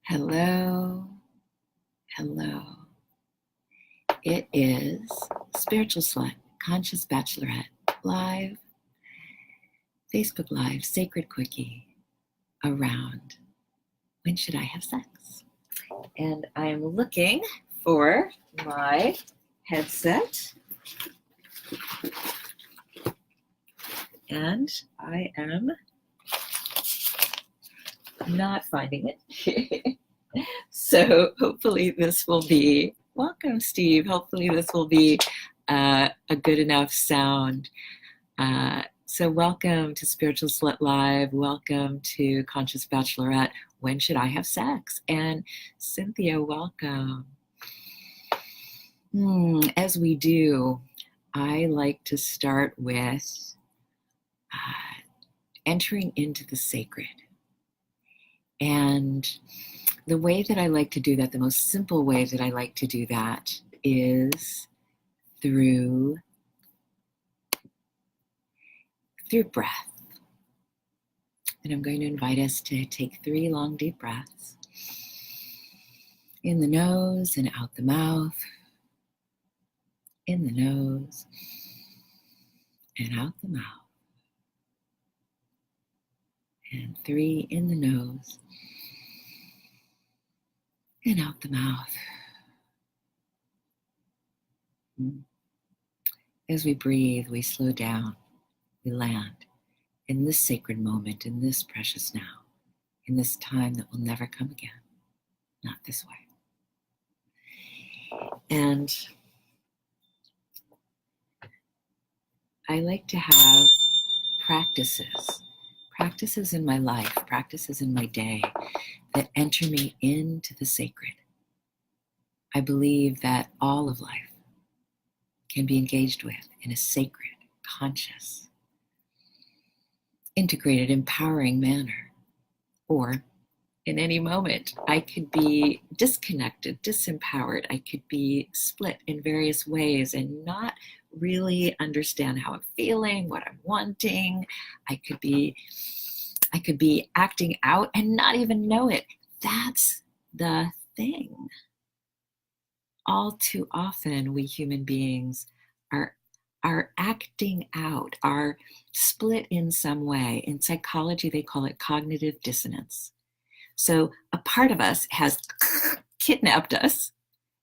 Hello, hello. It is Spiritual Slut, Conscious Bachelorette, live, Facebook Live, Sacred Quickie, around when should I have sex? And I am looking for my headset, and I am not finding it. So hopefully this will be, welcome Steve, hopefully this will be a good enough sound. So welcome to Spiritual Slut Live, welcome to Conscious Bachelorette, When Should I Have Sex? And Cynthia, welcome. As we do, I like to start with entering into the sacred. And the way that I like to do that, the most simple way that I like to do that is through breath. And I'm going to invite us to take 3 long, deep breaths. In the nose and out the mouth. In the nose and out the mouth. And 3 in the nose and out the mouth. As we breathe, we slow down, we land in this sacred moment, in this precious now, in this time that will never come again, not this way. And I like to have practices in my life, practices in my day that enter me into the sacred. I believe that all of life can be engaged with in a sacred, conscious, integrated, empowering manner. Or in any moment, I could be disconnected, disempowered. I could be split in various ways and not really understand how I'm feeling, what I'm wanting. I could be acting out and not even know it. That's the thing. All too often, we human beings are acting out, are split in some way. In psychology, they call it cognitive dissonance. So a part of us has kidnapped us,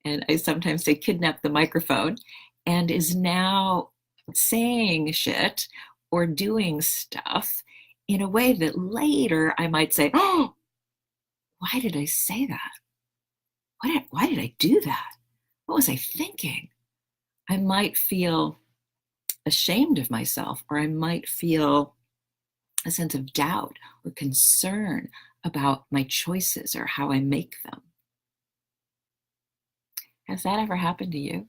and I sometimes say kidnapped the microphone, and is now saying shit or doing stuff in a way that later I might say, oh, why did I say that? Why did I do that? What was I thinking? I might feel ashamed of myself, or I might feel a sense of doubt or concern about my choices or how I make them. Has that ever happened to you?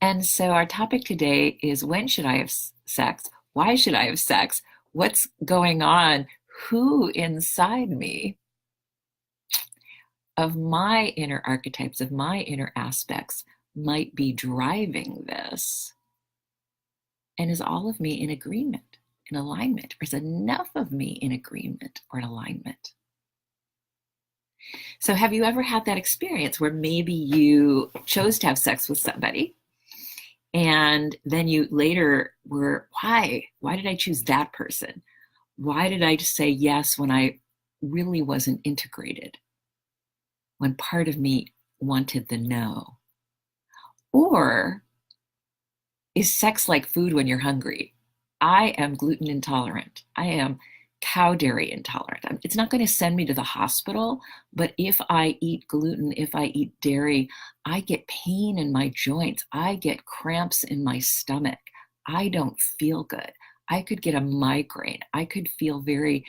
And so our topic today is, when should I have sex? Why should I have sex? What's going on? Who inside me of my inner archetypes, of my inner aspects might be driving this? And is all of me in agreement, in alignment? Or is enough of me in agreement or in alignment? So have you ever had that experience where maybe you chose to have sex with somebody and then you later were, why did I choose that person? Why did I just say yes when I really wasn't integrated? When part of me wanted the no? Or is sex like food when you're hungry? I am gluten intolerant. I am cow dairy intolerant. It's not going to send me to the hospital, but if I eat gluten, if I eat dairy, I get pain in my joints. I get cramps in my stomach. I don't feel good. I could get a migraine. I could feel very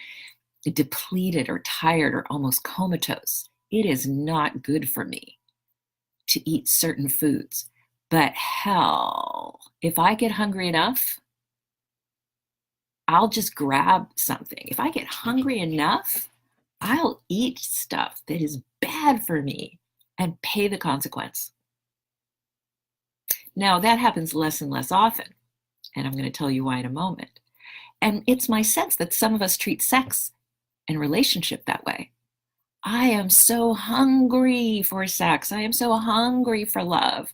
depleted or tired or almost comatose. It is not good for me to eat certain foods. But hell, if I get hungry enough, I'll just grab something. If I get hungry enough, I'll eat stuff that is bad for me and pay the consequence. Now, that happens less and less often, and I'm going to tell you why in a moment. And it's my sense that some of us treat sex and relationship that way. I am so hungry for sex. I am so hungry for love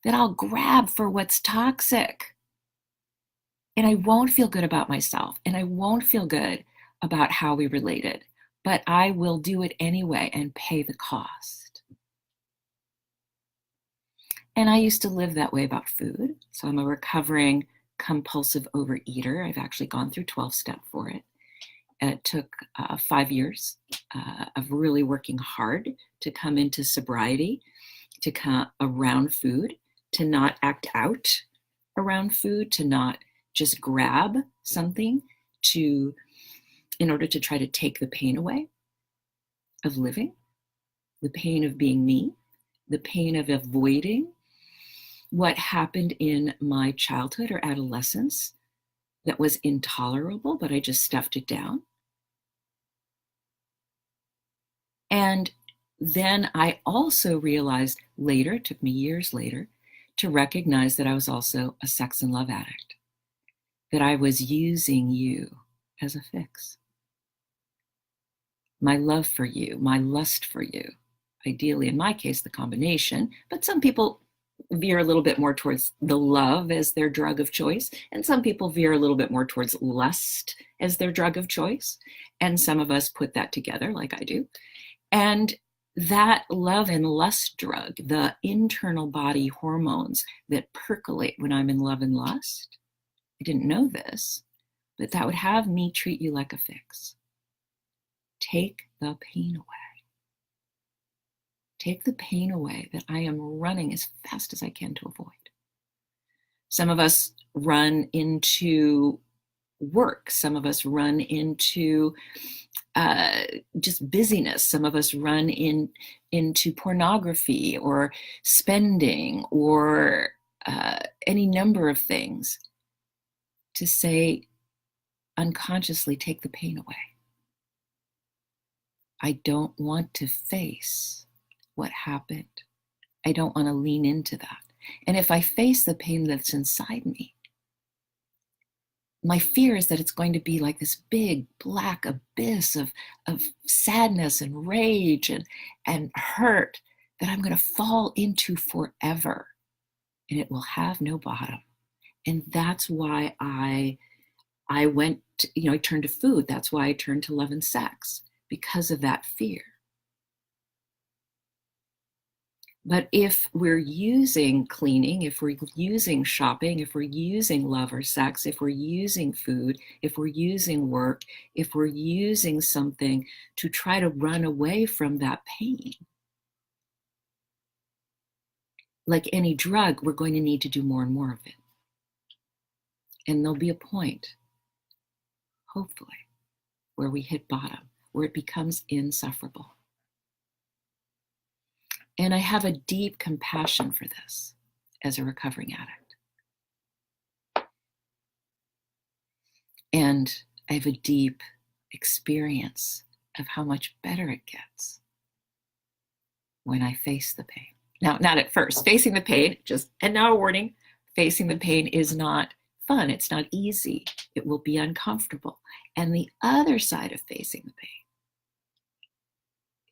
that I'll grab for what's toxic. And I won't feel good about myself. And I won't feel good about how we related. But I will do it anyway and pay the cost. And I used to live that way about food. So I'm a recovering compulsive overeater. I've actually gone through 12-step for it. It took 5 years of really working hard to come into sobriety, to come around food, to not act out around food, to not just grab something in order to try to take the pain away of living, the pain of being me, the pain of avoiding what happened in my childhood or adolescence that was intolerable, but I just stuffed it down. And then I also realized later, it took me years later, to recognize that I was also a sex and love addict, that I was using you as a fix. My love for you, my lust for you, ideally in my case, the combination, but some people veer a little bit more towards the love as their drug of choice, and some people veer a little bit more towards lust as their drug of choice, and some of us put that together like I do. And that love and lust drug, the internal body hormones that percolate when I'm in love and lust, I didn't know this, but that would have me treat you like a fix. Take the pain away. Take the pain away that I am running as fast as I can to avoid. Some of us run into work. Some of us run into just busyness. Some of us run into pornography or spending or any number of things to say, unconsciously, take the pain away. I don't want to face what happened. I don't want to lean into that. And if I face the pain that's inside me, my fear is that it's going to be like this big black abyss of sadness and rage and hurt that I'm going to fall into forever, and it will have no bottom. And that's why I went, I turned to food. That's why I turned to love and sex, because of that fear. But if we're using cleaning, if we're using shopping, if we're using love or sex, if we're using food, if we're using work, if we're using something to try to run away from that pain, like any drug, we're going to need to do more and more of it. And there'll be a point, hopefully, where we hit bottom, where it becomes insufferable. And I have a deep compassion for this as a recovering addict. And I have a deep experience of how much better it gets when I face the pain. Now, not at first. Facing the pain, and now a warning, facing the pain is not fun. It's not easy. It will be uncomfortable. And the other side of facing the pain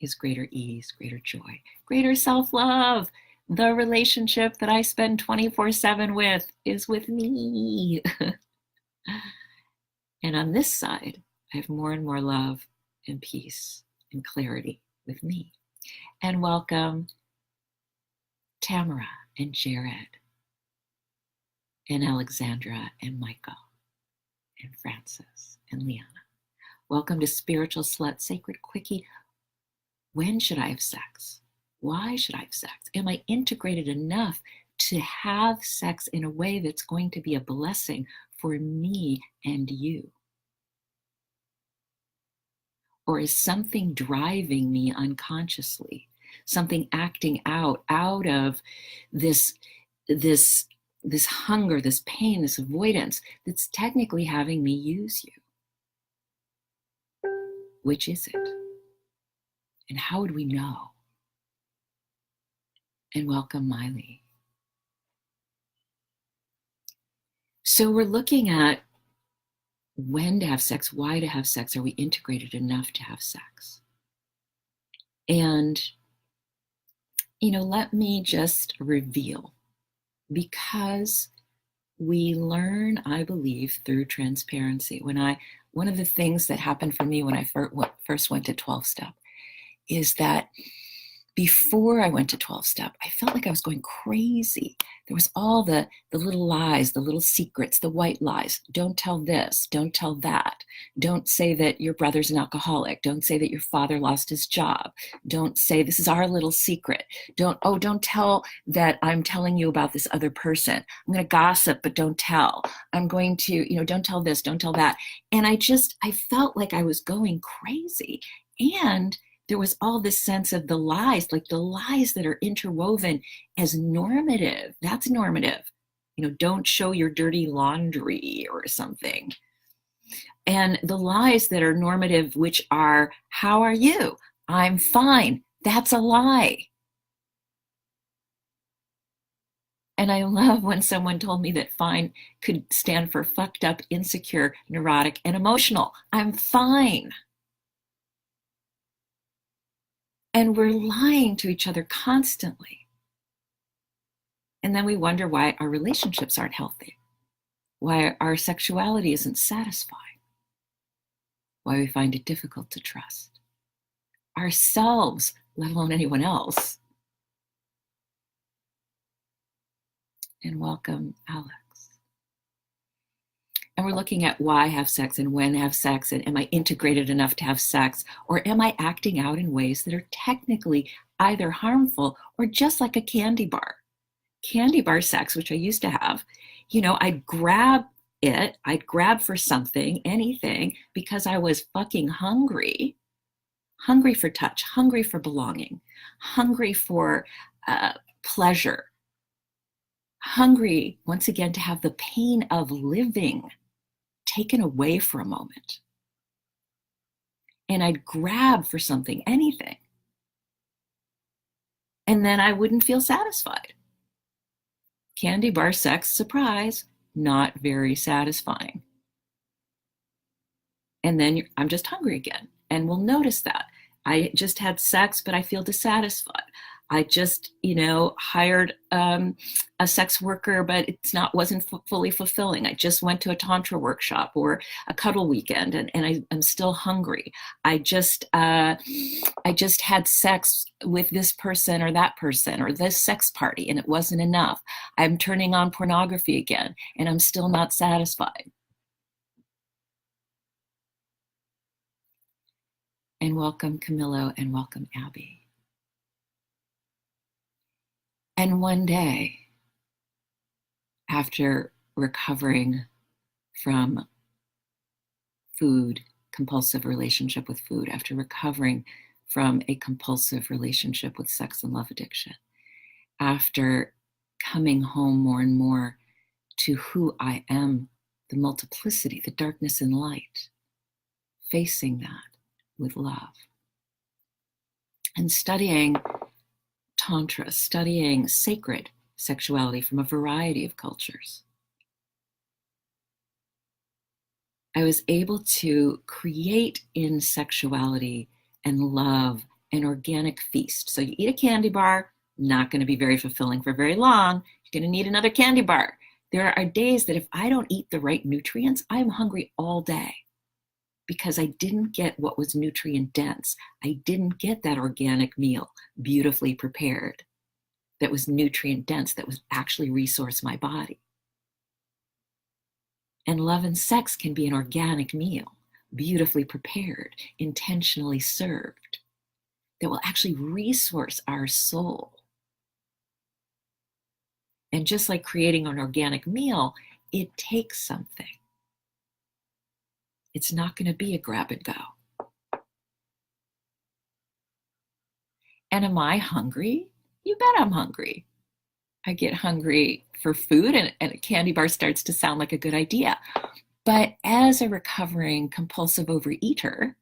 is greater ease, greater joy, greater self-love. The relationship that I spend 24/7 with is with me. And on this side, I have more and more love and peace and clarity with me. And welcome Tamara and Jared and Alexandra and Michael and Francis and Liana. Welcome to Spiritual Slut Sacred Quickie. When should I have sex? Why should I have sex? Am I integrated enough to have sex in a way that's going to be a blessing for me and you? Or is something driving me unconsciously? Something acting out of this hunger, this pain, this avoidance that's technically having me use you? Which is it? And how would we know? And welcome, Miley. So we're looking at when to have sex, why to have sex. Are we integrated enough to have sex? And, let me just reveal, because we learn, I believe, through transparency. One of the things that happened for me when I first went to 12 step is that before I went to 12 step, I felt like I was going crazy. There was all the little lies, the little secrets, the white lies. Don't tell this, don't tell that. Don't say that your brother's an alcoholic. Don't say that your father lost his job. Don't say this is our little secret. Don't tell that I'm telling you about this other person. I'm going to gossip, but don't tell. I'm going to, don't tell this, don't tell that. And I felt like I was going crazy. And there was all this sense of the lies, like the lies that are interwoven as normative. That's normative. Don't show your dirty laundry or something. And the lies that are normative, which are, how are you? I'm fine. That's a lie. And I love when someone told me that fine could stand for fucked up, insecure, neurotic, and emotional. I'm fine. And we're lying to each other constantly. And then we wonder why our relationships aren't healthy, why our sexuality isn't satisfying, why we find it difficult to trust ourselves, let alone anyone else. And welcome, Alex. And we're looking at why have sex and when have sex, and am I integrated enough to have sex, or am I acting out in ways that are technically either harmful or just like a candy bar. Candy bar sex, which I used to have, I'd grab for something, anything, because I was fucking hungry for touch, hungry for belonging, hungry for pleasure, hungry, once again, to have the pain of living taken away for a moment. And I'd grab for something, anything. And then I wouldn't feel satisfied. Candy bar sex, surprise, not very satisfying. And then I'm just hungry again. And we'll notice that. I just had sex, but I feel dissatisfied. I just, hired a sex worker, but wasn't fully fulfilling. I just went to a tantra workshop or a cuddle weekend, and I'm still hungry. I just had sex with this person or that person or this sex party, and it wasn't enough. I'm turning on pornography again, and I'm still not satisfied. And welcome, Camillo, and welcome, Abby. And one day, after recovering from food, compulsive relationship with food, after recovering from a compulsive relationship with sex and love addiction, after coming home more and more to who I am, the multiplicity, the darkness and light, facing that with love, and studying Tantra, studying sacred sexuality from a variety of cultures, I was able to create in sexuality and love an organic feast. So you eat a candy bar, not going to be very fulfilling for very long. You're going to need another candy bar. There are days that if I don't eat the right nutrients, I'm hungry all day because I didn't get what was nutrient dense. I didn't get that organic meal, beautifully prepared, that was nutrient dense, that was actually resource my body. And love and sex can be an organic meal, beautifully prepared, intentionally served, that will actually resource our soul. And just like creating an organic meal, it takes something. It's not going to be a grab and go. And am I hungry? You bet I'm hungry. I get hungry for food, and a candy bar starts to sound like a good idea. But as a recovering compulsive overeater,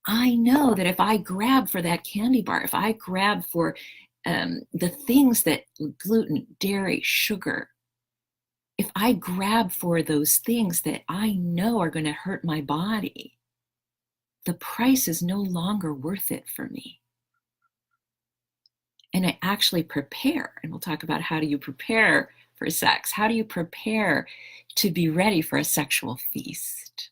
I know that if I grab for that candy bar, if I grab for the things that gluten, dairy, sugar, if I grab for those things that I know are going to hurt my body, the price is no longer worth it for me. And I actually prepare. And we'll talk about how do you prepare for sex? How do you prepare to be ready for a sexual feast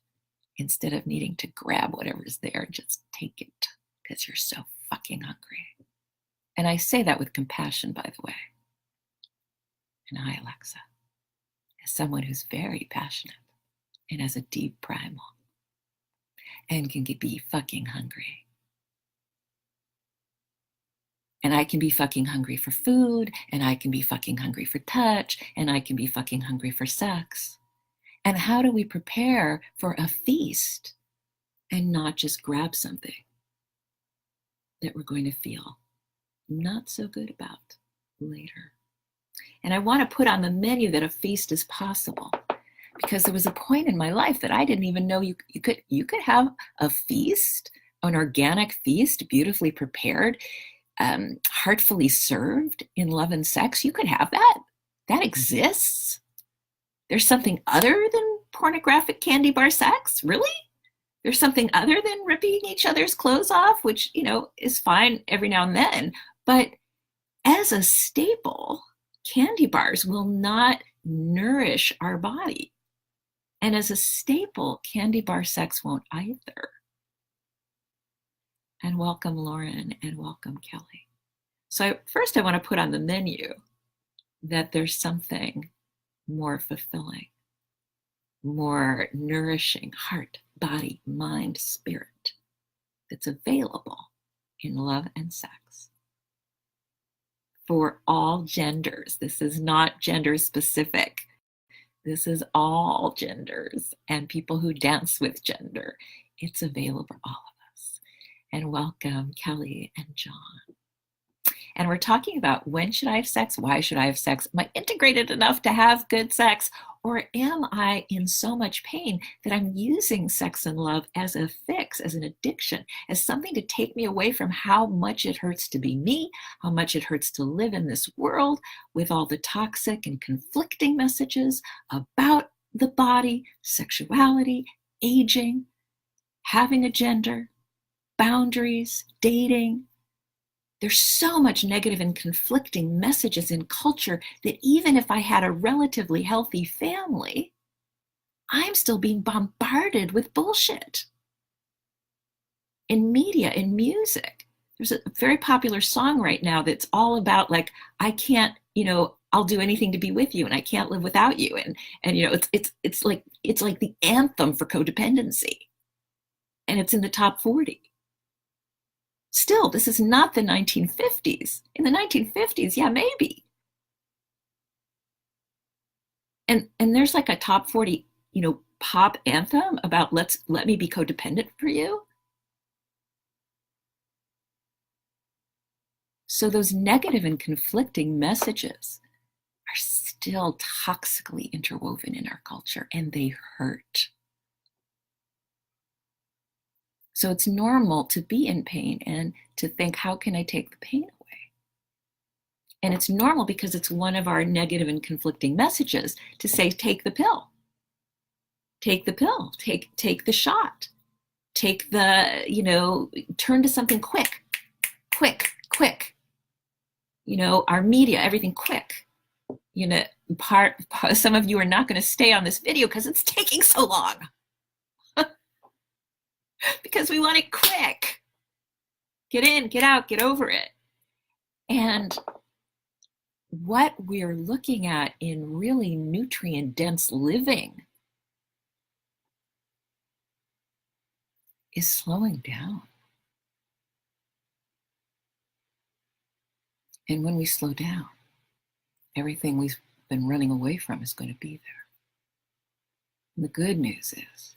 instead of needing to grab whatever's there and just take it because you're so fucking hungry? And I say that with compassion, by the way. And I, Alexa, as someone who's very passionate and has a deep primal and can be fucking hungry. And I can be fucking hungry for food, and I can be fucking hungry for touch, and I can be fucking hungry for sex. And how do we prepare for a feast and not just grab something that we're going to feel not so good about later? And I want to put on the menu that a feast is possible, because there was a point in my life that I didn't even know you could have a feast, an organic feast, beautifully prepared, heartfully served in love and sex. You could have that. That exists. There's something other than pornographic candy bar sex? Really? There's something other than ripping each other's clothes off, which, is fine every now and then. But as a staple, candy bars will not nourish our body. And as a staple, candy bar sex won't either. And welcome, Lauren, and welcome, Kelly. So first I want to put on the menu that there's something more fulfilling, more nourishing, heart, body, mind, spirit, that's available in love and sex for all genders. This is not gender specific. This is all genders and people who dance with gender. It's available for all of us. And welcome, Kelly and John. And we're talking about, when should I have sex? Why should I have sex? Am I integrated enough to have good sex? Or am I in so much pain that I'm using sex and love as a fix, as an addiction, as something to take me away from how much it hurts to be me, how much it hurts to live in this world with all the toxic and conflicting messages about the body, sexuality, aging, having a gender, boundaries, dating. There's so much negative and conflicting messages in culture that even if I had a relatively healthy family, I'm still being bombarded with bullshit. In media, in music, there's a very popular song right now that's all about, like, I can't, I'll do anything to be with you, and I can't live without you. And it's like the anthem for codependency. And it's in the top 40. Still, this is not the 1950s. In the 1950s, yeah, maybe. And there's like a top 40, pop anthem about let me be codependent for you. So those negative and conflicting messages are still toxically interwoven in our culture, and they hurt. So it's normal to be in pain and to think, how can I take the pain away? And it's normal because it's one of our negative and conflicting messages to say, take the pill. Take the pill, take the shot, take the, turn to something quick. Our media, everything quick. Some of you are not going to stay on this video because it's taking so long. Because we want it quick. Get in, get out, get over it. And what we're looking at in really nutrient-dense living is slowing down. And when we slow down, everything we've been running away from is going to be there. And the good news is,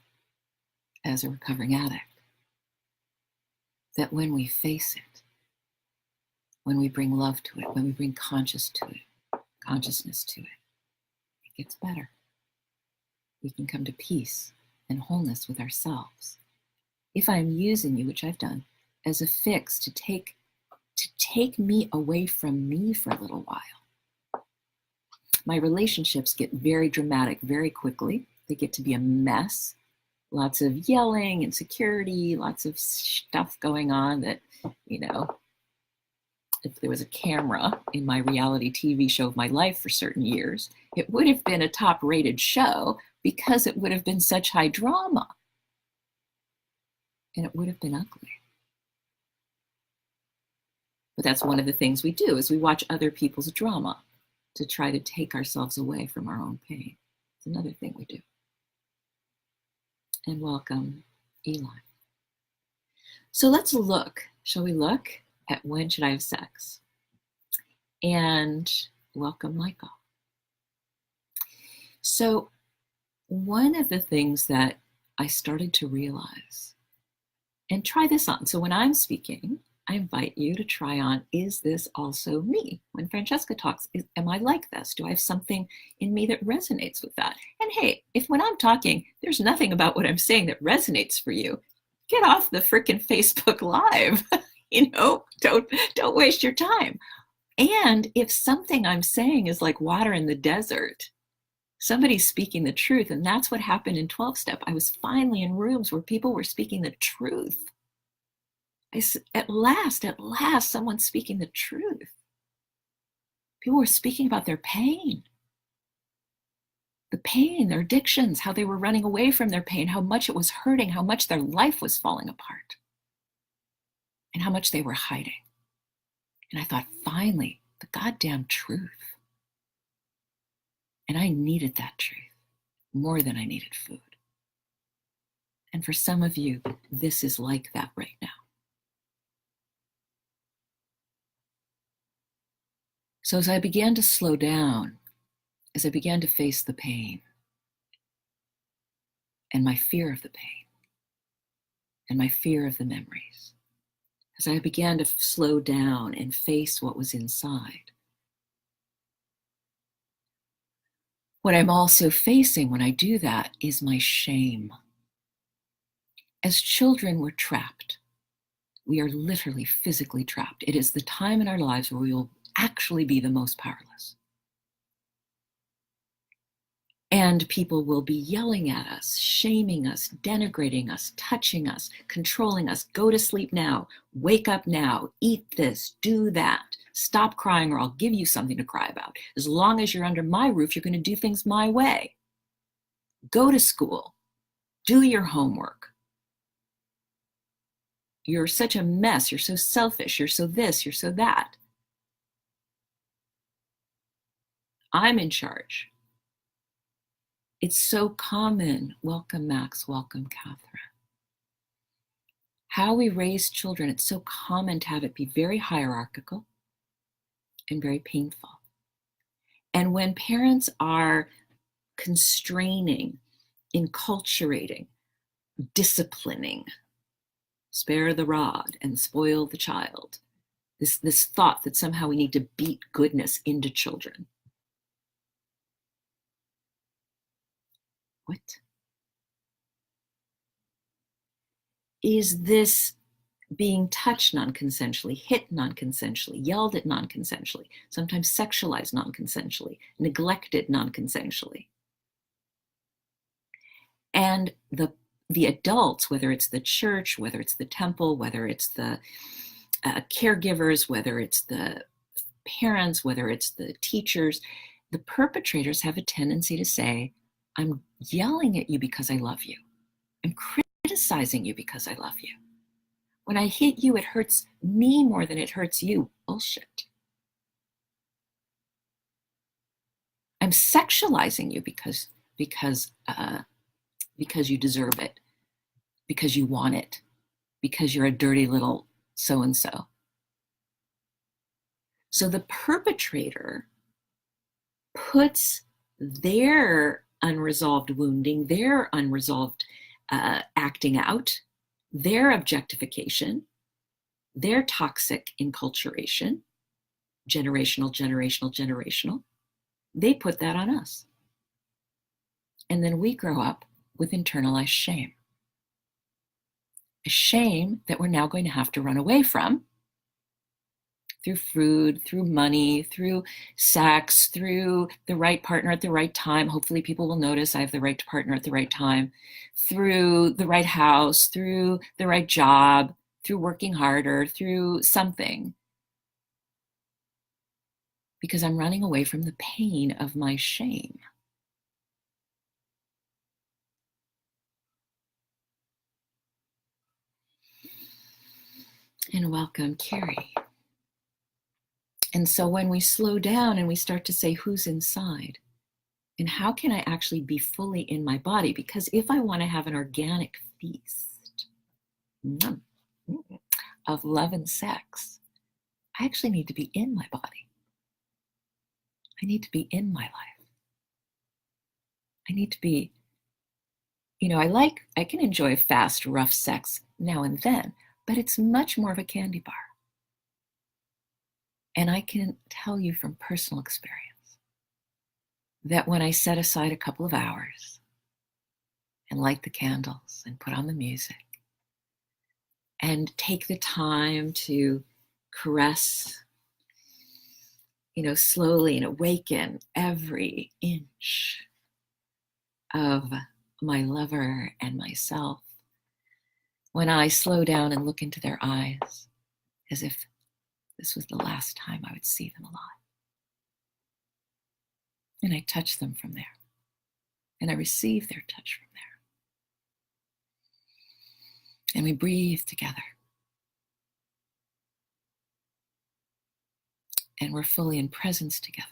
as a recovering addict, that when we face it, when we bring love to it, when we bring consciousness to it, it gets better. We can come to peace and wholeness with ourselves. If I'm using you, which I've done, as a fix to take me away from me for a little while, my relationships get very dramatic very quickly. They get to be a mess. Lots of yelling, insecurity, lots of stuff going on that, if there was a camera in my reality TV show of my life for certain years, it would have been a top-rated show because it would have been such high drama. And it would have been ugly. But that's one of the things we do, is we watch other people's drama to try to take ourselves away from our own pain. It's another thing we do. And welcome, Eli. So let's look, shall we look at when should I have sex? And welcome, Michael. So one of the things that I started to realize, and try this on. So when I'm speaking, I invite you to try on, is this also me? When Francesca talks, am I like this? Do I have something in me that resonates with that? And hey, if when I'm talking, there's nothing about what I'm saying that resonates for you, get off the frickin' Facebook Live. Don't waste your time. And if something I'm saying is like water in the desert, somebody's speaking the truth. And that's what happened in 12-step. I was finally in rooms where people were speaking the truth. At last, someone's speaking the truth. People were speaking about their pain. The pain, their addictions, how they were running away from their pain, how much it was hurting, how much their life was falling apart, and how much they were hiding. And I thought, finally, the goddamn truth. And I needed that truth more than I needed food. And for some of you, this is like that right now. So as I began to slow down, as I began to face the pain and my fear of the pain and my fear of the memories, as I began to slow down and face what was inside, what I'm also facing when I do that is my shame. As children, we're trapped. We are literally physically trapped. It is the time in our lives where we will actually be the most powerless. And people will be yelling at us, shaming us, denigrating us, touching us, controlling us. Go to sleep now. Wake up now. Eat this. Do that. Stop crying or I'll give you something to cry about. As long as you're under my roof, you're going to do things my way. Go to school. Do your homework. You're such a mess. You're so selfish. You're so this. You're so that. I'm in charge. It's so common. Welcome, Max. Welcome, Catherine. How we raise children, it's so common to have it be very hierarchical and very painful. And when parents are constraining, enculturating, disciplining, spare the rod and spoil the child, this thought that somehow we need to beat goodness into children. What? Is this being touched non-consensually, hit non-consensually, yelled at non-consensually, sometimes sexualized non-consensually, neglected non-consensually? And the adults, whether it's the church, whether it's the temple, whether it's the caregivers, whether it's the parents, whether it's the teachers, the perpetrators have a tendency to say, I'm yelling at you because I love you. I'm criticizing you because I love you. When I hit you, it hurts me more than it hurts you. Bullshit. I'm sexualizing you because you deserve it, because you want it, because you're a dirty little so-and-so. So the perpetrator puts their unresolved wounding, their unresolved acting out, their objectification, their toxic enculturation, generational, they put that on us. And then we grow up with internalized shame. A shame that we're now going to have to run away from through food, through money, through sex, through the right partner at the right time. Hopefully people will notice I have the right partner at the right time, through the right house, through the right job, through working harder, through something. because I'm running away from the pain of my shame. And welcome, Carrie. And so when we slow down and we start to say, who's inside? And how can I actually be fully in my body? Because if I want to have an organic feast of love and sex, I actually need to be in my body. I need to be in my life. I need to be, I can enjoy fast, rough sex now and then, but it's much more of a candy bar. And I can tell you from personal experience that when I set aside a couple of hours and light the candles and put on the music and take the time to caress, slowly and awaken every inch of my lover and myself, when I slow down and look into their eyes as if this was the last time I would see them alive. And I touch them from there. And I receive their touch from there. And we breathe together. And we're fully in presence together.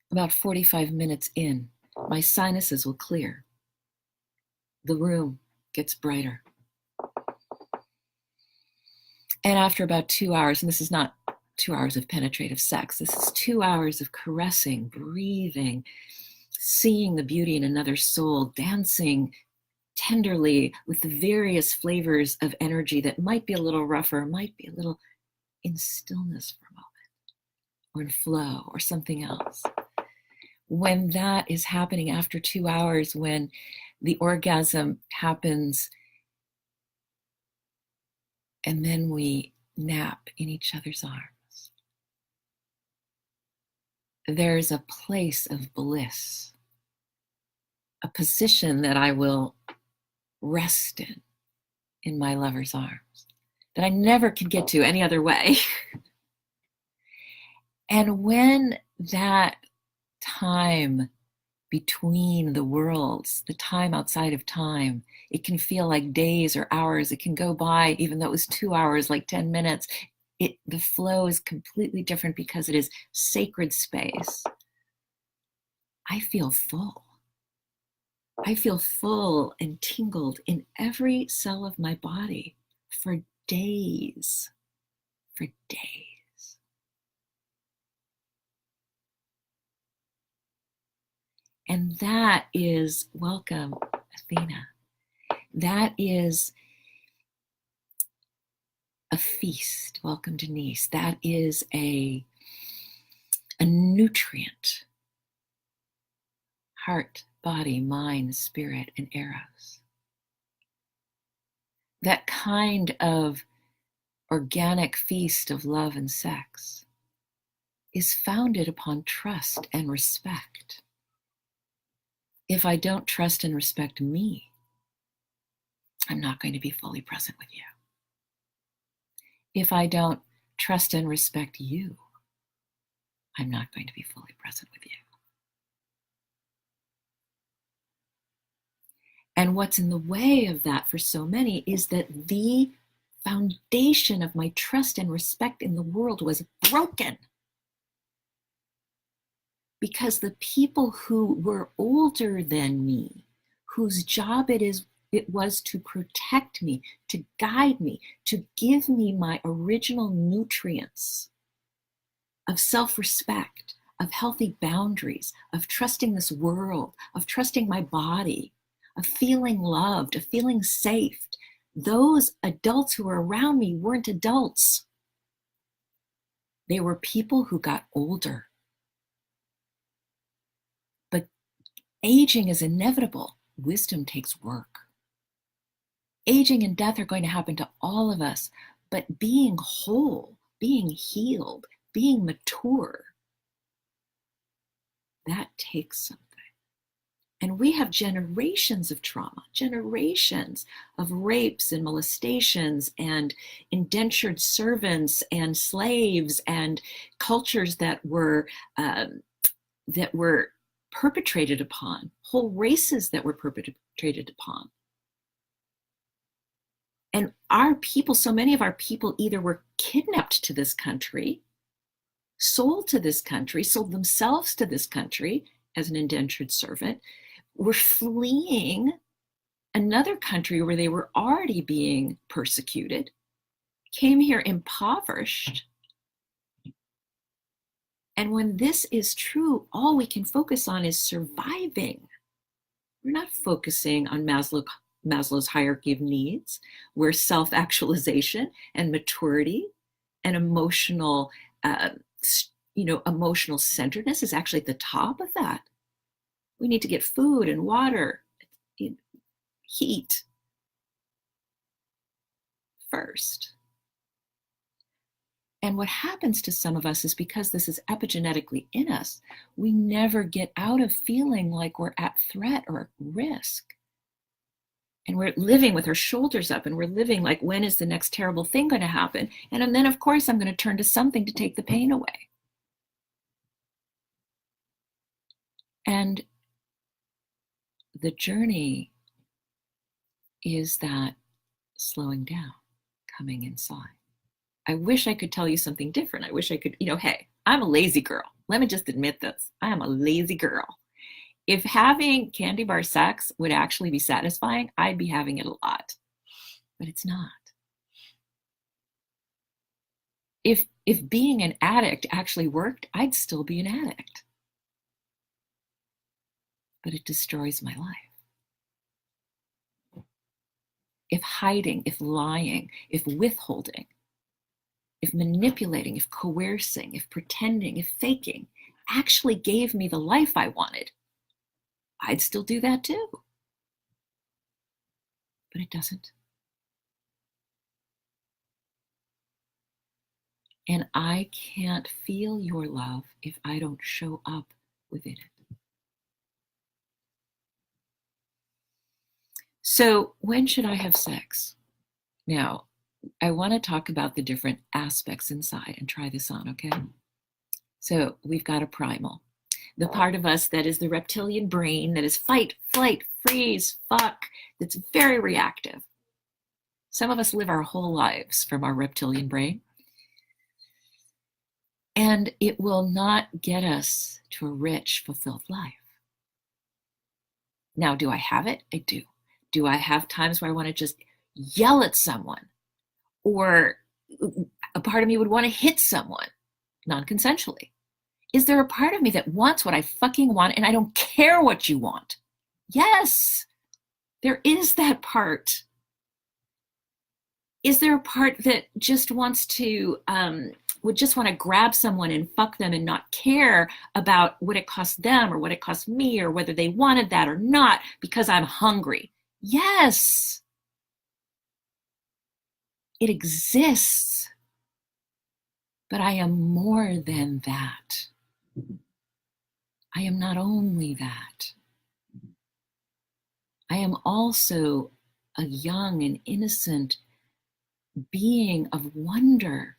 About 45 minutes in, my sinuses will clear. The room gets brighter. And after about 2 hours, and this is not 2 hours of penetrative sex, this is 2 hours of caressing, breathing, seeing the beauty in another soul, dancing tenderly with the various flavors of energy that might be a little rougher, might be a little in stillness for a moment, or in flow, or something else. When that is happening after 2 hours, when the orgasm happens, and then we nap in each other's arms, there's a place of bliss, a position that I will rest in my lover's arms, that I never could get to any other way. And when that time between the worlds, the time outside of time, it can feel like days or hours. It can go by, even though it was 2 hours, like 10 minutes. The flow is completely different because it is sacred space. I feel full. I feel full and tingled in every cell of my body for days. For days. And that is, welcome, Athena. That is a feast. Welcome, Denise. That is a nutrient. Heart, body, mind, spirit, and eros. That kind of organic feast of love and sex is founded upon trust and respect. If I don't trust and respect me, I'm not going to be fully present with you. If I don't trust and respect you, I'm not going to be fully present with you. And what's in the way of that for so many is that the foundation of my trust and respect in the world was broken. Because the people who were older than me, whose job it was to protect me, to guide me, to give me my original nutrients of self-respect, of healthy boundaries, of trusting this world, of trusting my body, of feeling loved, of feeling safe. Those adults who were around me weren't adults. They were people who got older. But aging is inevitable. Wisdom takes work. Aging and death are going to happen to all of us, but being whole, being healed, being mature, that takes something. And we have generations of trauma, generations of rapes and molestations and indentured servants and slaves and cultures that were perpetrated upon, whole races that were perpetrated upon. And our people, so many of our people either were kidnapped to this country, sold to this country, sold themselves to this country as an indentured servant, were fleeing another country where they were already being persecuted, came here impoverished. And when this is true, all we can focus on is surviving. We're not focusing on Maslow's hierarchy of needs, where self-actualization and maturity and emotional centeredness is actually at the top of that. We need to get food and water, heat first. And what happens to some of us is because this is epigenetically in us, we never get out of feeling like we're at threat or at risk. And we're living with our shoulders up, and we're living like, when is the next terrible thing going to happen? And then, of course, I'm going to turn to something to take the pain away. And the journey is that slowing down, coming inside. I wish I could tell you something different. I wish I could, hey, I'm a lazy girl. Let me just admit this. I am a lazy girl. If having candy bar sex would actually be satisfying, I'd be having it a lot. But it's not. If being an addict actually worked, I'd still be an addict. But it destroys my life. If hiding, if lying, if withholding, if manipulating, if coercing, if pretending, if faking actually gave me the life I wanted, I'd still do that too. But it doesn't. And I can't feel your love if I don't show up within it. So when should I have sex? Now, I want to talk about the different aspects inside and try this on, okay? So we've got a primal, the part of us that is the reptilian brain, that is fight, flight, freeze, fuck, that's very reactive. Some of us live our whole lives from our reptilian brain. And it will not get us to a rich, fulfilled life. Now, do I have it? I do. Do I have times where I want to just yell at someone? Or a part of me would want to hit someone non-consensually? Is there a part of me that wants what I fucking want and I don't care what you want? Yes, there is that part. Is there a part that just wants to, would just want to grab someone and fuck them and not care about what it costs them or what it costs me or whether they wanted that or not because I'm hungry? Yes. It exists, but I am more than that. I am not only that. I am also a young and innocent being of wonder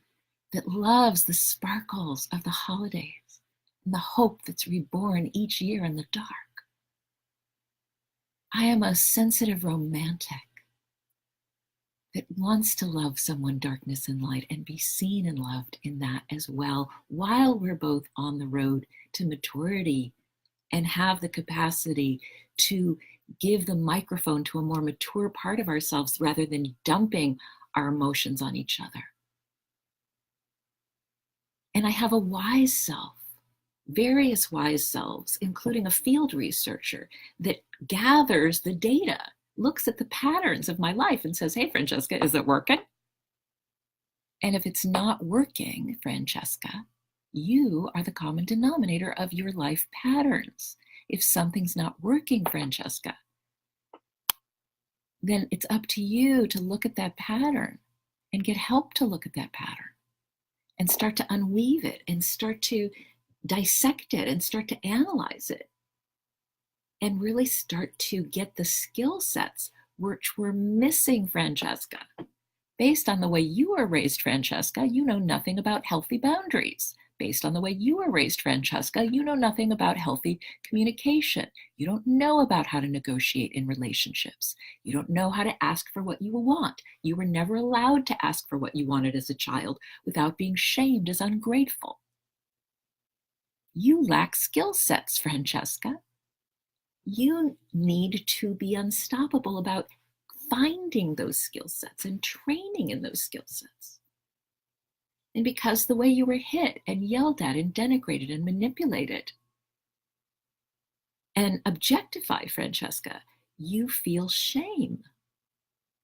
that loves the sparkles of the holidays and the hope that's reborn each year in the dark. I am a sensitive romantic that wants to love someone darkness and light and be seen and loved in that as well, while we're both on the road to maturity and have the capacity to give the microphone to a more mature part of ourselves rather than dumping our emotions on each other. And I have a wise self, various wise selves, including a field researcher that gathers the data, looks at the patterns of my life and says, hey, Francesca, is it working? And if it's not working, Francesca, you are the common denominator of your life patterns. If something's not working, Francesca, then it's up to you to look at that pattern and get help to look at that pattern and start to unweave it and start to dissect it and start to analyze it and really start to get the skill sets which were missing, Francesca. Based on the way you were raised, Francesca, you know nothing about healthy boundaries. Based on the way you were raised, Francesca, you know nothing about healthy communication. You don't know about how to negotiate in relationships. You don't know how to ask for what you want. You were never allowed to ask for what you wanted as a child without being shamed as ungrateful. You lack skill sets, Francesca. You need to be unstoppable about finding those skill sets and training in those skill sets. And because the way you were hit and yelled at and denigrated and manipulated and objectified, Francesca, you feel shame.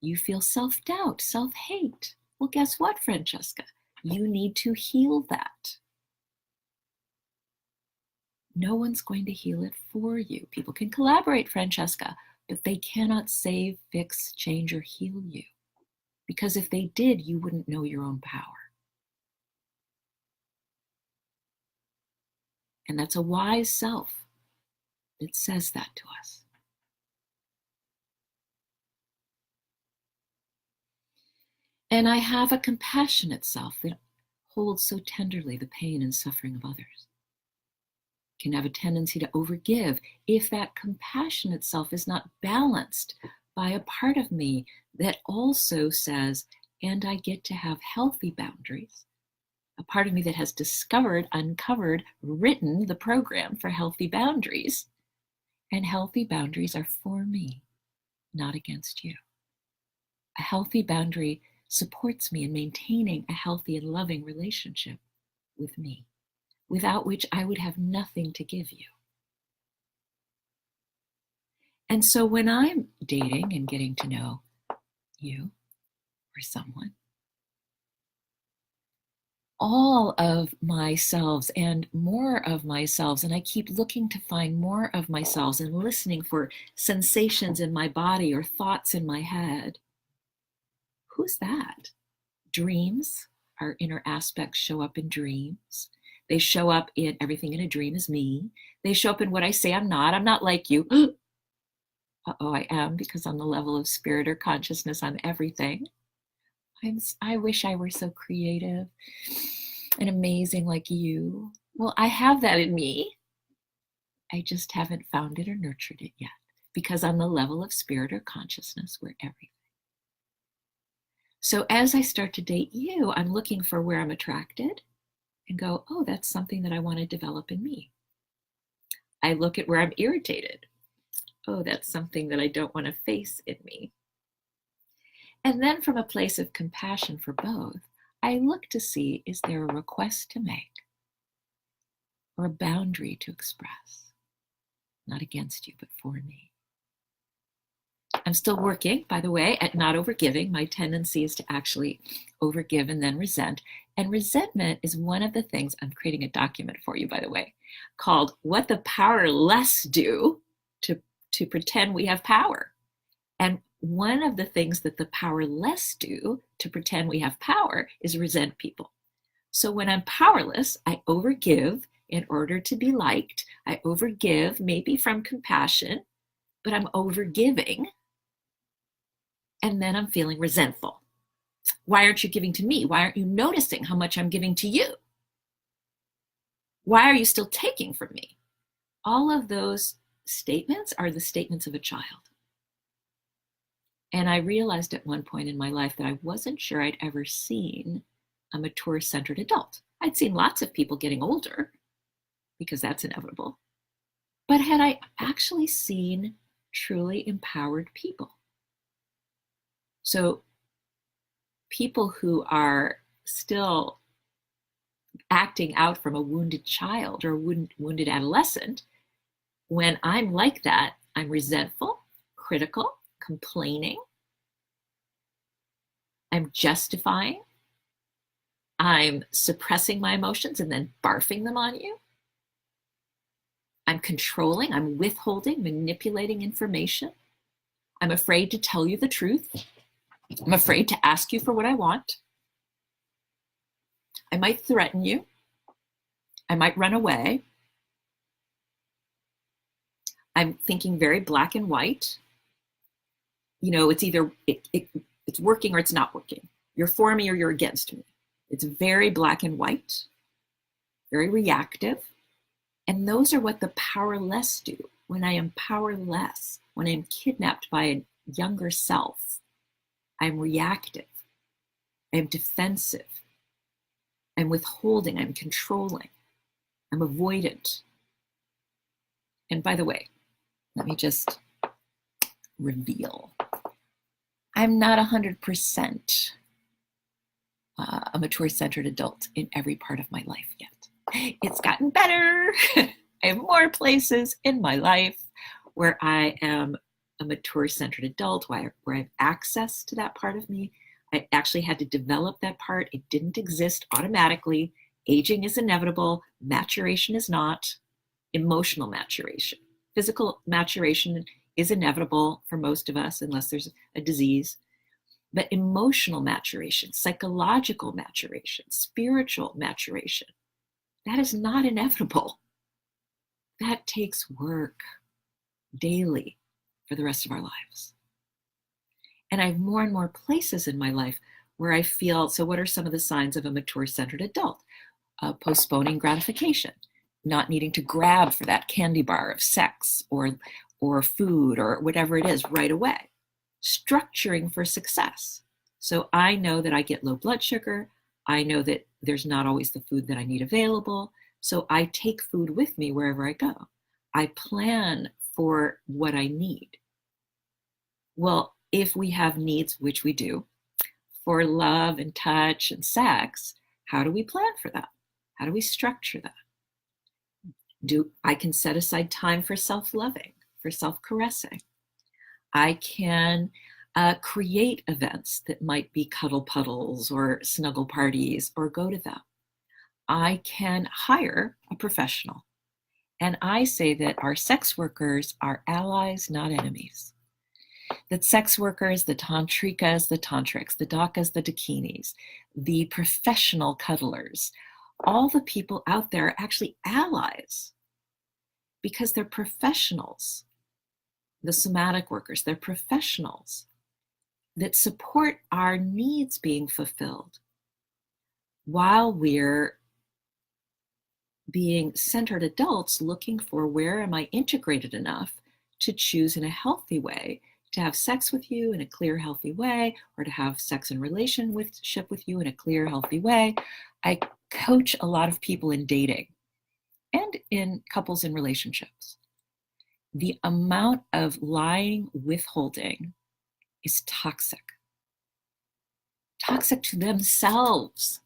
You feel self-doubt, self-hate. Well, guess what, Francesca? You need to heal that. No one's going to heal it for you. People can collaborate, Francesca, but they cannot save, fix, change, or heal you. Because if they did, you wouldn't know your own power. And that's a wise self that says that to us. And I have a compassionate self that holds so tenderly the pain and suffering of others. Can have a tendency to overgive if that compassionate self is not balanced by a part of me that also says, and I get to have healthy boundaries. A part of me that has discovered, uncovered, written the program for healthy boundaries. And healthy boundaries are for me, not against you. A healthy boundary supports me in maintaining a healthy and loving relationship with me, without which I would have nothing to give you. And so when I'm dating and getting to know you or someone, all of myself and more of myself, and I keep looking to find more of myself and listening for sensations in my body or thoughts in my head. Who's that? Dreams, our inner aspects show up in dreams. They show up in everything in a dream is me. They show up in what I say I'm not. I'm not like you. Uh-oh, I am, because on the level of spirit or consciousness, I'm everything. I wish I were so creative and amazing like you. Well, I have that in me. I just haven't found it or nurtured it yet, because on the level of spirit or consciousness, we're everything. So as I start to date you, I'm looking for where I'm attracted and go, oh, that's something that I want to develop in me. I look at where I'm irritated. Oh, that's something that I don't want to face in me. And then from a place of compassion for both, I look to see, is there a request to make or a boundary to express? Not against you, but for me. I'm still working, by the way, at not overgiving. My tendency is to actually overgive and then resent. And resentment is one of the things, I'm creating a document for you, by the way, called What the Powerless Do to Pretend We Have Power. And one of the things that the powerless do to pretend we have power is resent people. So when I'm powerless, I overgive in order to be liked. I overgive maybe from compassion, but I'm overgiving. And then I'm feeling resentful. Why aren't you giving to me? Why aren't you noticing how much I'm giving to you? Why are you still taking from me? All of those statements are the statements of a child. And I realized at one point in my life that I wasn't sure I'd ever seen a mature-centered adult. I'd seen lots of people getting older, because that's inevitable. But had I actually seen truly empowered people? So people who are still acting out from a wounded child or wounded adolescent, when I'm like that, I'm resentful, critical, complaining, I'm justifying, I'm suppressing my emotions and then barfing them on you. I'm controlling, I'm withholding, manipulating information. I'm afraid to tell you the truth. I'm afraid to ask you for what I want. I might threaten you. I might run away. I'm thinking very black and white. It's either it's working or it's not working. You're for me or you're against me. It's very black and white, very reactive. And those are what the powerless do. When I am powerless, when I'm kidnapped by a younger self, I'm reactive, I'm defensive, I'm withholding, I'm controlling, I'm avoidant. And by the way, let me just reveal, I'm not 100% a mature-centered adult in every part of my life yet. It's gotten better. I have more places in my life where I am a mature-centered adult, where I have access to that part of me. I actually had to develop that part. It didn't exist automatically. Aging is inevitable. Maturation is not. Emotional maturation. Physical maturation is inevitable for most of us unless there's a disease. But emotional maturation, psychological maturation, spiritual maturation, that is not inevitable. That takes work daily for the rest of our lives. And I have more and more places in my life where I feel, so what are some of the signs of a mature-centered adult? Postponing gratification, not needing to grab for that candy bar of sex or food or whatever it is right away. Structuring for success. So I know that I get low blood sugar. I know that there's not always the food that I need available. So I take food with me wherever I go. I plan for what I need. Well, if we have needs, which we do, for love and touch and sex, how do we plan for that? How do we structure that? I can set aside time for self-loving, for self-caressing. I can create events that might be cuddle puddles or snuggle parties or go to them. I can hire a professional. And I say that our sex workers are allies, not enemies. That sex workers, the tantrikas, the tantrics, the dakas, the dakinis, the professional cuddlers, all the people out there are actually allies because they're professionals. The somatic workers, they're professionals that support our needs being fulfilled while we're being centered adults looking for where am I integrated enough to choose in a healthy way to have sex with you in a clear, healthy way, or to have sex and relationship with you in a clear, healthy way. I coach a lot of people in dating and in couples in relationships. The amount of lying, withholding is toxic. Toxic to themselves,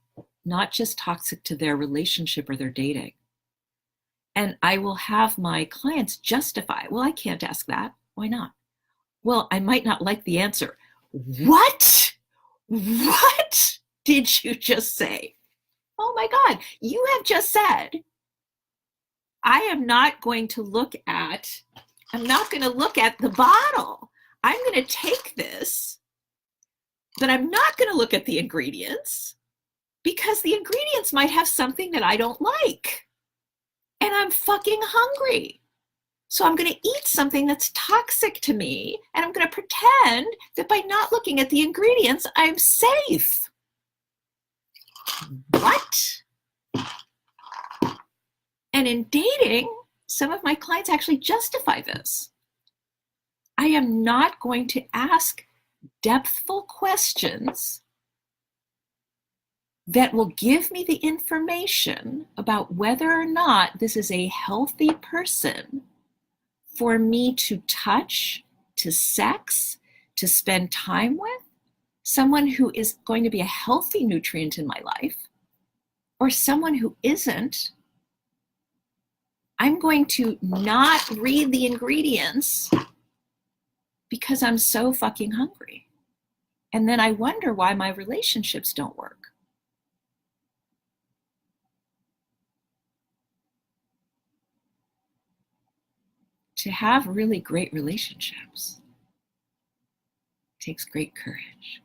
not just toxic to their relationship or their dating. And I will have my clients justify, well, I can't ask that. Why not? Well, I might not like the answer. What? What did you just say? Oh my God, you have just said, I'm not going to look at the bottle. I'm going to take this, but I'm not going to look at the ingredients because the ingredients might have something that I don't like. And I'm fucking hungry. So I'm going to eat something that's toxic to me, and I'm going to pretend that by not looking at the ingredients, I'm safe. What? And in dating, some of my clients actually justify this. I am not going to ask depthful questions that will give me the information about whether or not this is a healthy person for me to touch, to sex, to spend time with, someone who is going to be a healthy nutrient in my life, or someone who isn't. I'm going to not read the ingredients because I'm so fucking hungry. And then I wonder why my relationships don't work. To have really great relationships takes great courage.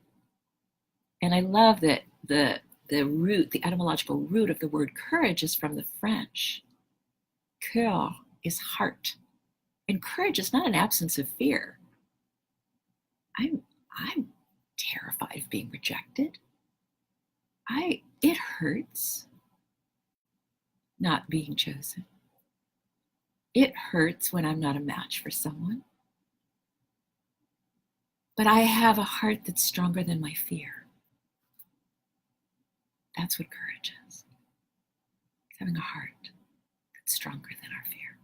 And I love that the etymological root of the word courage is from the French. Cœur is heart. And courage is not an absence of fear. I'm terrified of being rejected. It hurts not being chosen. It hurts when I'm not a match for someone. But I have a heart that's stronger than my fear. That's what courage is. It's having a heart that's stronger than our fear.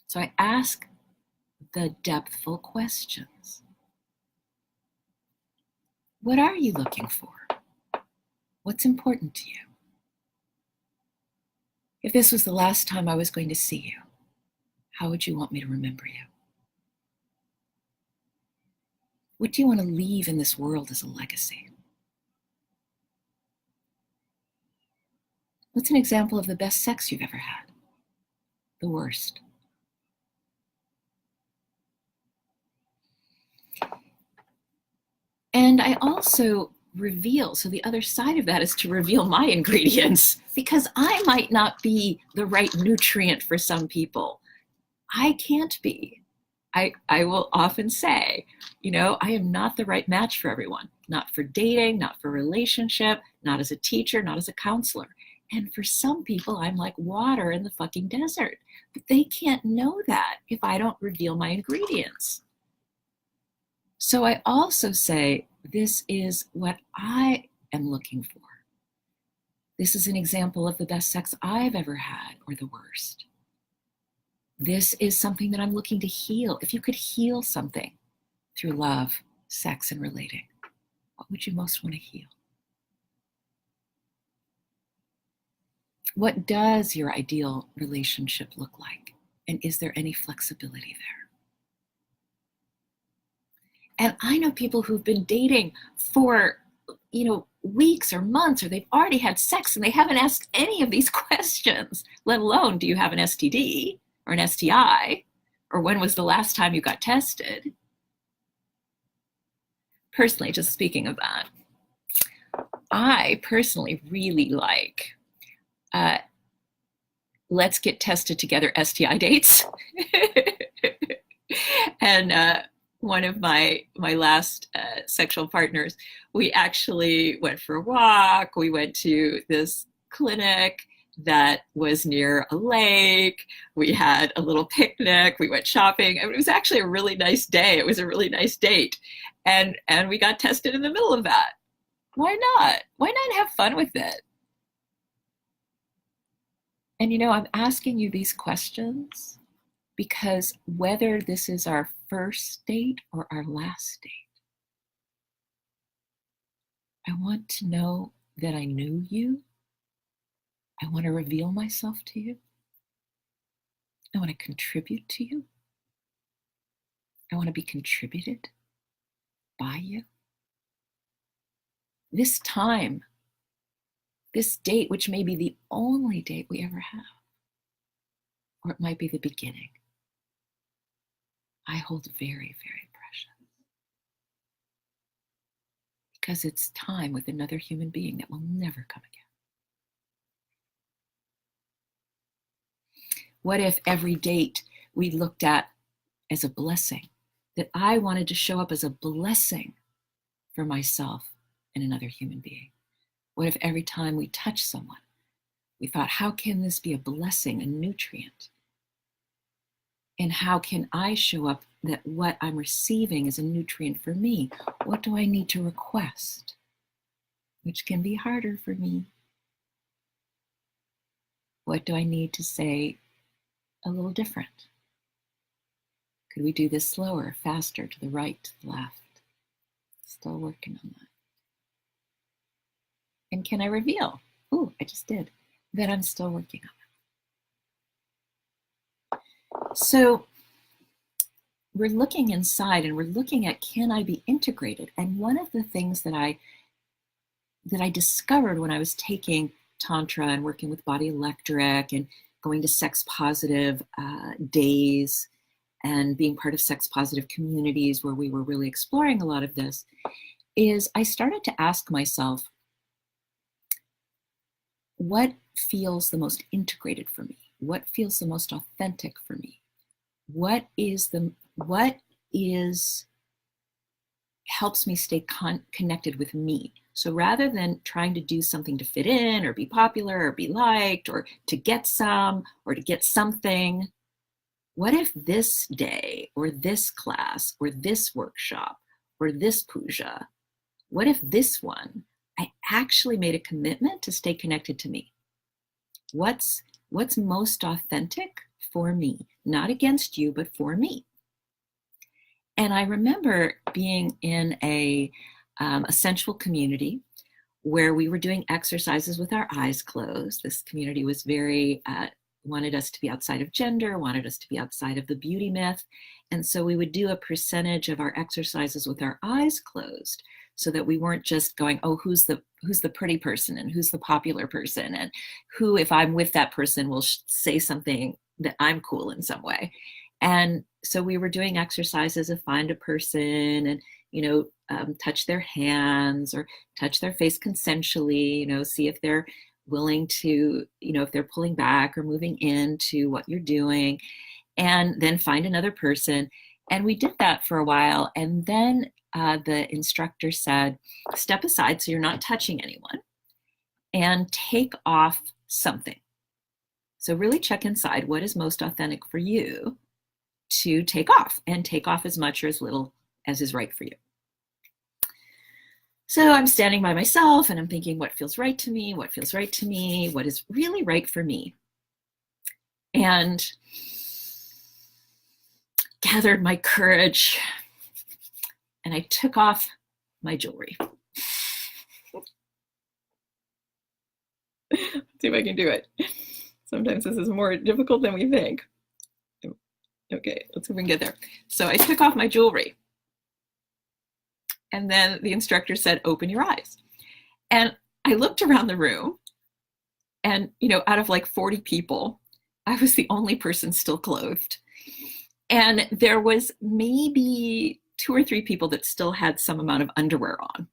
So I ask the depthful questions. What are you looking for? What's important to you? If this was the last time I was going to see you, how would you want me to remember you? What do you want to leave in this world as a legacy? What's an example of the best sex you've ever had? The worst? And I also reveal, so the other side of that is to reveal my ingredients, because I might not be the right nutrient for some people. I can't be. I will often say, I am not the right match for everyone, not for dating, not for relationship, not as a teacher, not as a counselor. And for some people, I'm like water in the fucking desert. But they can't know that if I don't reveal my ingredients. So I also say, this is what I am looking for. This is an example of the best sex I've ever had, or the worst. This is something that I'm looking to heal. If you could heal something through love, sex, and relating, what would you most want to heal? What does your ideal relationship look like? And is there any flexibility there? And I know people who've been dating for, weeks or months, or they've already had sex and they haven't asked any of these questions, let alone, do you have an STD or an STI? Or when was the last time you got tested? Personally, just speaking of that, I personally really like let's get tested together STI dates. And one of my last sexual partners, we actually went for a walk. We went to this clinic that was near a lake. We had a little picnic. We went shopping. It was actually a really nice day. It was a really nice date. And we got tested in the middle of that. Why not? Why not have fun with it? And I'm asking you these questions because whether this is our first date or our last date, I want to know that I knew you. I want to reveal myself to you. I want to contribute to you. I want to be contributed by you. This time, this date, which may be the only date we ever have, or it might be the beginning, I hold very, very precious. Because it's time with another human being that will never come again. What if every date we looked at as a blessing, that I wanted to show up as a blessing for myself and another human being? What if every time we touch someone, we thought, how can this be a blessing, a nutrient? And how can I show up that what I'm receiving is a nutrient for me? What do I need to request? Which can be harder for me. What do I need to say a little different? Could we do this slower, faster, to the right, to the left? Still working on that. And can I reveal? Ooh, I just did. That I'm still working on it. So we're looking inside and we're looking at, can I be integrated? And one of the things that I discovered when I was taking Tantra and working with Body Electric and going to sex positive days and being part of sex positive communities where we were really exploring a lot of this, is I started to ask myself, what feels the most integrated for me? what feels the most authentic for me? What is helps me stay connected with me? So rather than trying to do something to fit in or be popular or be liked or to get some or to get something, what if this day or this class or this workshop or this puja, what if this one, I actually made a commitment to stay connected to me? What's most authentic for me? Not against you, but for me. And I remember being in a sensual community where we were doing exercises with our eyes closed. This community was very, wanted us to be outside of gender, wanted us to be outside of the beauty myth. And so we would do a percentage of our exercises with our eyes closed so that we weren't just going, oh, who's the pretty person and who's the popular person and who, if I'm with that person, will say something that I'm cool in some way. And so we were doing exercises of find a person and, touch their hands or touch their face consensually, see if they're willing to, if they're pulling back or moving into what you're doing, and then find another person. And we did that for a while. And then the instructor said, step aside so you're not touching anyone and take off something. So really check inside what is most authentic for you to take off, and take off as much or as little as is right for you. So I'm standing by myself and I'm thinking, what feels right to me? What feels right to me? What is really right for me? And gathered my courage and I took off my jewelry. Let's see if I can do it. Sometimes this is more difficult than we think. Okay, let's see if we can get there. So I took off my jewelry. And then the instructor said, open your eyes. And I looked around the room and, out of like 40 people, I was the only person still clothed. And there was maybe 2 or 3 people that still had some amount of underwear on.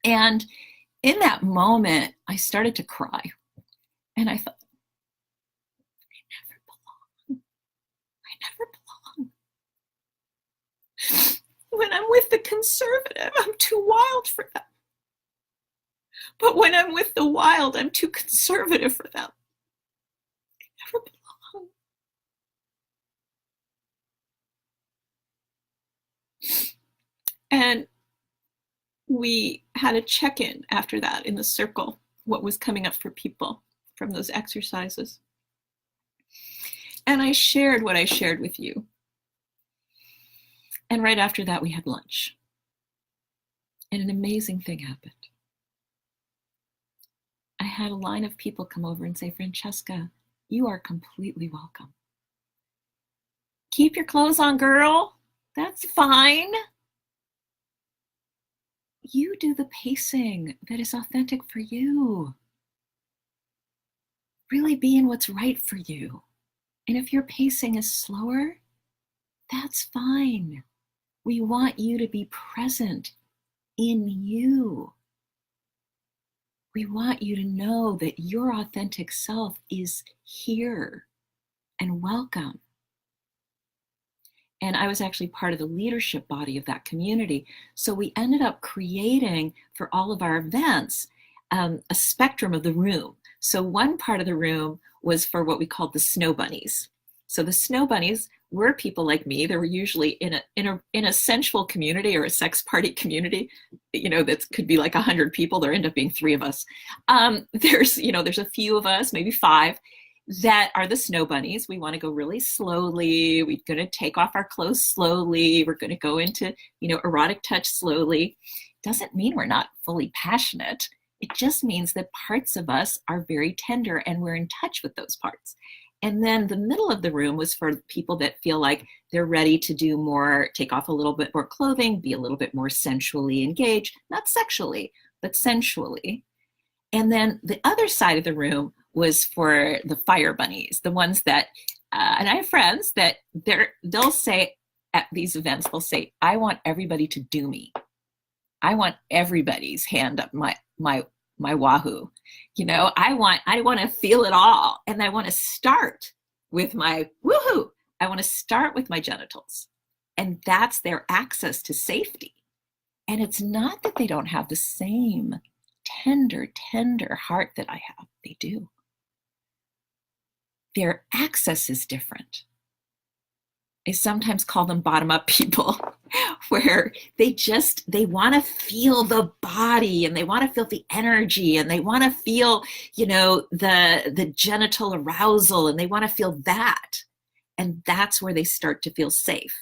And in that moment, I started to cry. And I thought, I never belong. When I'm with the conservative, I'm too wild for them. But when I'm with the wild, I'm too conservative for them. I never belong. And we had a check-in after that in the circle, what was coming up for people from those exercises. And I shared what I shared with you. And right after that, we had lunch. And an amazing thing happened. I had a line of people come over and say, Francesca, you are completely welcome. Keep your clothes on, girl. That's fine. You do the pacing that is authentic for you. Really be in what's right for you. And if your pacing is slower, that's fine. We want you to be present in you. We want you to know that your authentic self is here and welcome. And I was actually part of the leadership body of that community. So we ended up creating for all of our events a spectrum of the room. So one part of the room was for what we called the snow bunnies. So the snow bunnies were people like me. They were usually in a sensual community or a sex party community, that could be like 100 people. There end up being 3 of us. There's a few of us, maybe 5, that are the snow bunnies. We want to go really slowly. We're going to take off our clothes slowly. We're going to go into, erotic touch slowly. Doesn't mean we're not fully passionate. It just means that parts of us are very tender and we're in touch with those parts. And then the middle of the room was for people that feel like they're ready to do more, take off a little bit more clothing, be a little bit more sensually engaged, not sexually, but sensually. And then the other side of the room was for the fire bunnies, the ones that, and I have friends that they'll say at these events, they'll say, I want everybody to do me. I want everybody's hand up my my wahoo. I want to feel it all. And I want to start with my woohoo. I want to start with my genitals. And that's their access to safety. And it's not that they don't have the same tender, tender heart that I have. They do. Their access is different. I sometimes call them bottom-up people, where they want to feel the body, and they want to feel the energy, and they want to feel, the genital arousal, and they want to feel that. And that's where they start to feel safe.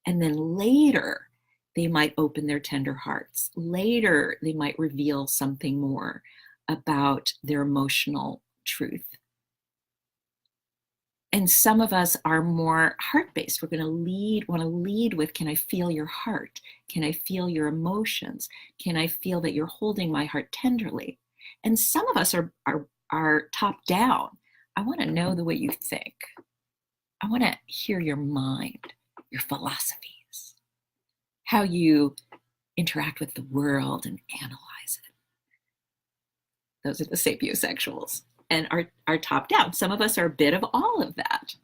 And then later, they might open their tender hearts. Later, they might reveal something more about their emotional truth. And some of us are more heart-based. We're going to want to lead with, can I feel your heart? Can I feel your emotions? Can I feel that you're holding my heart tenderly? And some of us are top down. I want to know the way you think. I want to hear your mind, your philosophies, how you interact with the world and analyze it. Those are the sapiosexuals. And are top down. Some of us are a bit of all of that.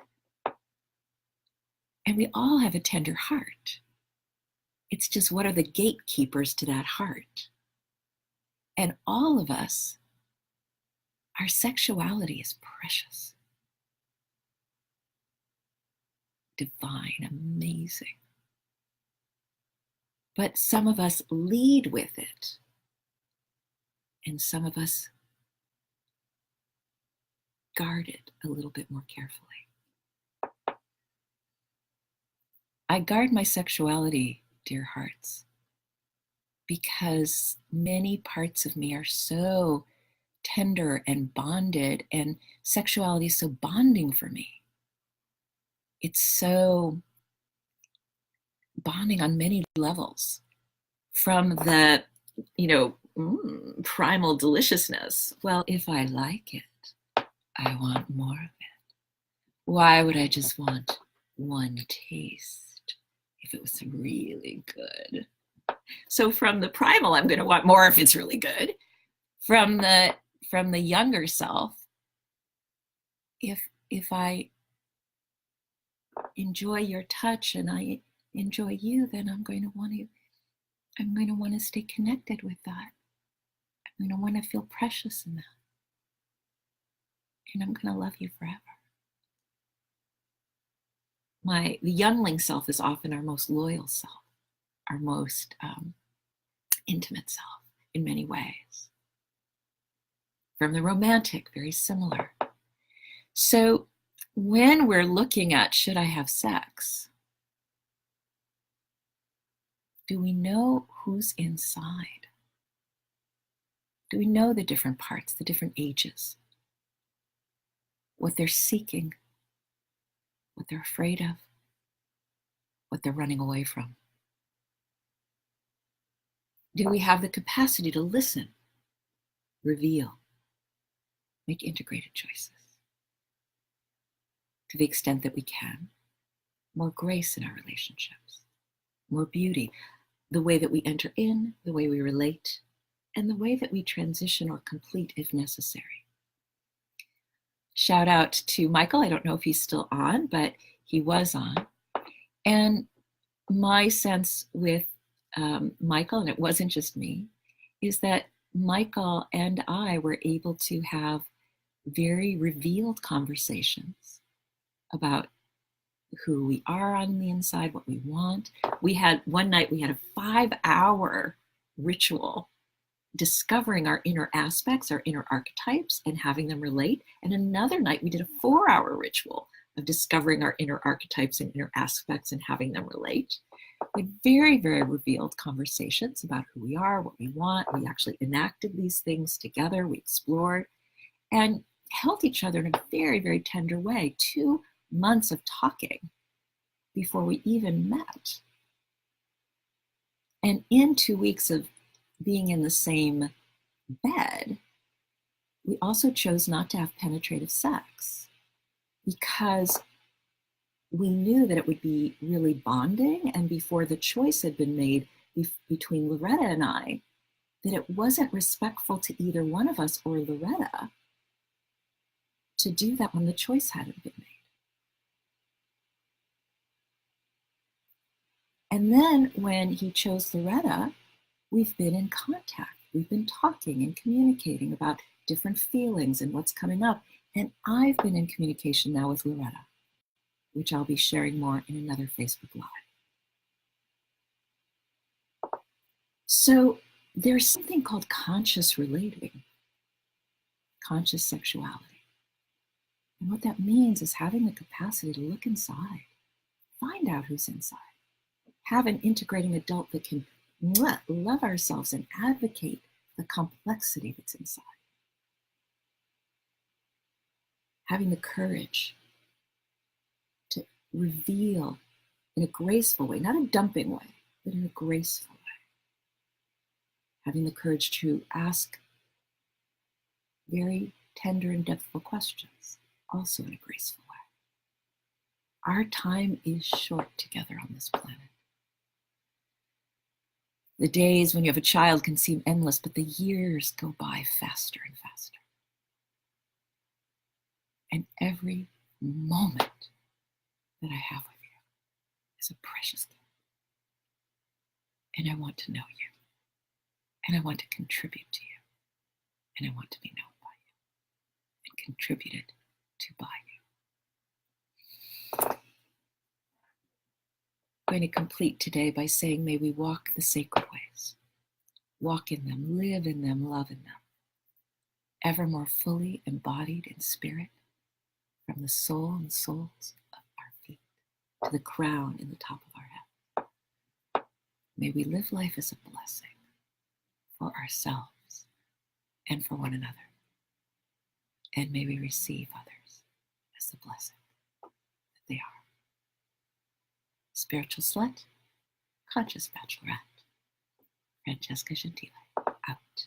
And we all have a tender heart. It's just, what are the gatekeepers to that heart? And all of us, our sexuality is precious, divine, amazing. But some of us lead with it. And some of us guard it a little bit more carefully. I guard my sexuality, dear hearts, because many parts of me are so tender and bonded, and sexuality is so bonding for me. It's so bonding on many levels, from the, primal deliciousness. Well, if I like it, I want more of it. Why would I just want one taste if it was really good? So from the primal, I'm going to want more if it's really good. From the younger self, if I enjoy your touch and I enjoy you, then I'm going to want to stay connected with that. I'm going to want to feel precious in that. And I'm going to love you forever. The youngling self is often our most loyal self, our most intimate self in many ways. From the romantic, very similar. So when we're looking at, should I have sex? Do we know who's inside? Do we know the different parts, the different ages? What they're seeking, what they're afraid of, what they're running away from? Do we have the capacity to listen, reveal, make integrated choices? To the extent that we can, more grace in our relationships, more beauty, the way that we enter in, the way we relate, and the way that we transition or complete if necessary. Shout out to Michael. I don't know if he's still on, but he was on. And my sense with Michael, and it wasn't just me, is that Michael and I were able to have very revealed conversations about who we are on the inside, what we want. One night we had a 5-hour ritual discovering our inner aspects, our inner archetypes, and having them relate. And another night we did a 4-hour ritual of discovering our inner archetypes and inner aspects and having them relate. We had very, very revealed conversations about who we are, what we want. We actually enacted these things together. We explored and held each other in a very, very tender way. 2 months of talking before we even met. And in 2 weeks of being in the same bed, we also chose not to have penetrative sex because we knew that it would be really bonding. And before the choice had been made between Loretta and I that it wasn't respectful to either one of us or Loretta to do that when the choice hadn't been made. And then when he chose Loretta, we've been in contact. We've been talking and communicating about different feelings and what's coming up. And I've been in communication now with Loretta, which I'll be sharing more in another Facebook Live. So there's something called conscious relating, conscious sexuality. And what that means is having the capacity to look inside, find out who's inside, have an integrating adult that can love ourselves and advocate the complexity that's inside. Having the courage to reveal in a graceful way, not a dumping way, but in a graceful way. Having the courage to ask very tender and depthful questions, also in a graceful way. Our time is short together on this planet. The days when you have a child can seem endless, but the years go by faster and faster. And every moment that I have with you is a precious gift. And I want to know you. And I want to contribute to you. And I want to be known by you and contributed to by you. I'm going to complete today by saying, may we walk the sacred ways. Walk in them, live in them, love in them. Ever more fully embodied in spirit, from the soul and souls of our feet to the crown in the top of our head. May we live life as a blessing for ourselves and for one another. And may we receive others as the blessing that they are. Spiritual Slut, Conscious Bachelorette, Francesca Gentile, out.